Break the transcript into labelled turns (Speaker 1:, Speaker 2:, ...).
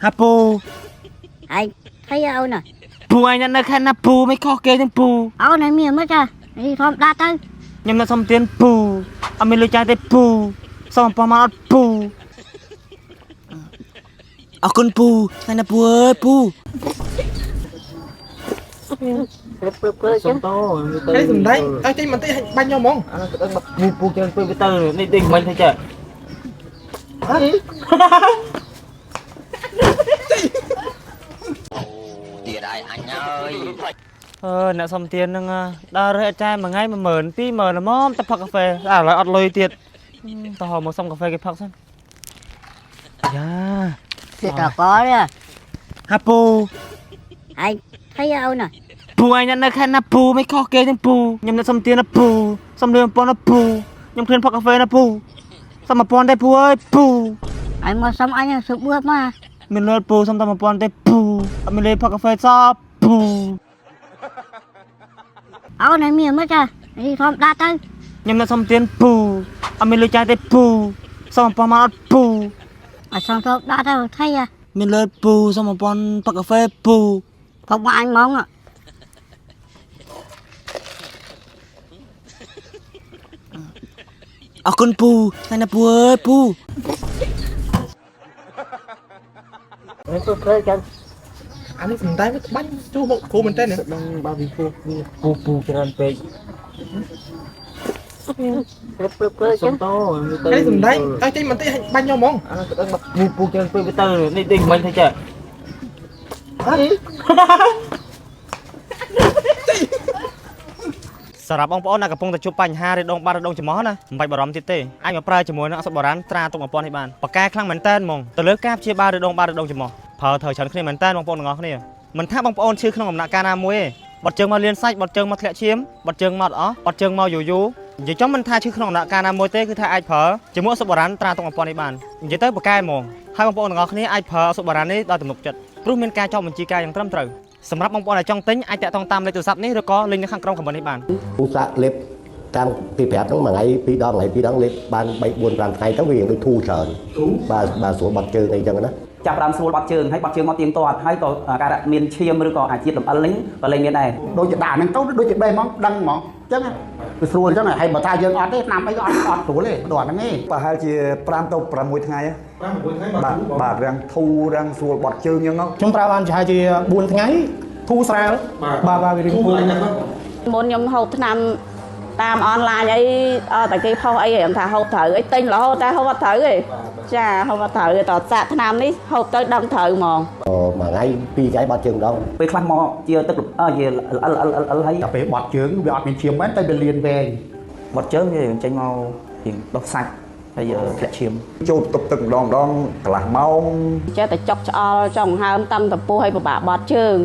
Speaker 1: ฮะปู
Speaker 2: ไอ้ใครเอาน่ะ
Speaker 1: ปูไอ้นั่นนะแค่นะปูไม่ข้อเกยทั้งปู
Speaker 2: เอาไหนเมียมั้งจ้ะไอ้ทอมตาตั้ง
Speaker 1: ยังน่ะสมเตียนปูอเมริกาได้ปูสมปอมาปูเอาคุณปูใครนะปูเอ้ยปู
Speaker 2: จัง
Speaker 3: cái gì đấy ai chơi mình tới bao nhiêu món
Speaker 1: ปูเจอปูไปเตอร์นี่ดิ่งมันใช่จ้ะน่ะสมเตียนนึงดาเรือใจมาไงมาเหมือนพี่เหมือนละม้อมตะพักกาแฟอะไรอดเลยเตียดต่อหอมมาส่งกาแฟกินพักซะย่า
Speaker 2: thì tao có đấy
Speaker 1: ฮะปู
Speaker 2: ไอ้ใครเอาน่ะ
Speaker 1: ปูไอ้นั่นนะแค่นะปูไม่ข้อเกยทั้งปูยังน่ะสมเตียนนะปูสมเรืองปอนนะปูยังเพื่อนพักกาแฟนะปูสมปอนได้ปูเอ้ยปู
Speaker 2: anh mà xong anh sụp bước mà
Speaker 1: មានលើពូសុំតែ1000ទេពូអត់មានលេផឹកកាហ្វេសោះពូ
Speaker 2: áo này miệng mất cha đi thom đa tay
Speaker 1: ខ្ញុំនៅសុំទានពូអត់មានលុយចាយទេពូសុំ1000មកអត់ពូ
Speaker 2: mà xong thom đa tay thay à
Speaker 1: មានលើពូសុំ1000ផឹកកាហ្វេពូ
Speaker 2: không mà anh mong à
Speaker 1: អរគុណពូថ្ងៃណាពូអើយពូ
Speaker 3: anh ấy mình tay với bánh chú một cô mình tên nữa
Speaker 1: đang bao vì phuច្រើនពេក
Speaker 2: จัง
Speaker 1: តោ
Speaker 3: cái gì đấy ai chơi mình tới bao nhiêu món
Speaker 1: ពូច្រើនពេកទៅនេះដេញមិនទេចាសម្រាប់បងប្អូនដែលកំពុងតែជួបបញ្ហាឬដងបាត់ឬដងច្រមុះណាមិនបាច់បារម្ភទៀតទេអាចមកប្រើជាមួយនឹងអសបុរាណត្រាទុក1000នេះបានបកកែខ្លាំងមែនតើហ្មងទៅលើការព្យាបាលឬដងបាត់ឬដងច្រមុះប្រើត្រូវច្រើនគ្នាមែនតើបងប្អូនទាំងអស់គ្នាមិនថាបងប្អូនឈឺក្នុងដំណាក់កាលណាមួយទេបត់ជើងមកលៀនសាច់បត់ជើងមកធ្លាក់ឈាមបត់ជើងមកអត់បត់ជើងមកយូរនិយាយចំមិនថាឈឺក្នុងដំណាក់កាលណាមួយទេគឺថាអាចប្រើជាមួយអសបុរាណត្រាទុក1000នេះបាននិយាយទៅបកកែហ្មងហើយបងប្អូនទាំងអស់គ្នាអាចប្រើអសបុរាណនេះដោយទំនុកចិត្តព្រោះមានការចុះបញ្ជីការយ៉ាងត្រឹមត្រូវសម្រាប់បងប្អូនដែលចង់ទិញអាចតាក់ទងតាមលេខទូរស័ព្ទនេះឬក៏លេខនៅខាងក្រោមខមមិននេះបាន
Speaker 4: ឧស្សាហ៍លេបតាមពីប្រាប់ហ្នឹងមួយថ្ងៃពីរដងលេបបាន3 4 5ថ្ងៃទៅវាដូចធូរច្រើនបាទស្រួលបាត់ជើងអីចឹងណា
Speaker 5: ចាប់តាមស្រួលបាត់ជើងហើយបាត់ជើងមកទៀងទាត់ហើយក៏ការមានឈាមឬក៏អាចជាតិលំអិលនេះក៏លែងមានដែរដូចជាដាក់ហ្នឹងទៅដូចជាដេហ្មងដឹងហ្មងអញ្ចឹងគឺស្រួលអញ្ចឹងហើយបើថាយើងអត់ទេឆ្នាំអីក៏អត់ស្រួលទេដល់ហ្នឹងឯងប្រហែលជា5 ទៅ 6 ថ្ងៃបាទរាំងធូររាំងស្រួលបាត់ជើងអញ្ចឹងខ្ញុំប្រើបានប្រហែលជា4ថ្ងៃធូរស្រាលបាទវារៀងធូរ
Speaker 6: មុនខ្ញុំហូបថ្នាំតាមអនឡាញអីតែគេផុសអីខ្ញុំថាហូបត្រូវអីទិញរហូតតែហូបអត់ត្រូវទេចាហូបអត់ត្រូវទេតសាក់ថ្នាំនេះហូបទៅដឹងត្រូវហ្មង
Speaker 4: មួយថ្ងៃ2ថ្ងៃបាត់ជើងម្ដង
Speaker 5: ពេលខ្លះមកជាទឹកជាអិលហើយតែពេលបាត់ជើងវាអត់មានឈាមមែនតែវាលៀនវែងបាត់ជើងវាចេញមកជាដុសសាច់ហើយធ្លាក់ឈាមចូលទប់ទឹកម្ដងកន្លះម៉ោង
Speaker 6: ចេះតែចុកឆ្អល់ចង់ហើមតាមតពោះឲ្យពិបាកបាត់ជើង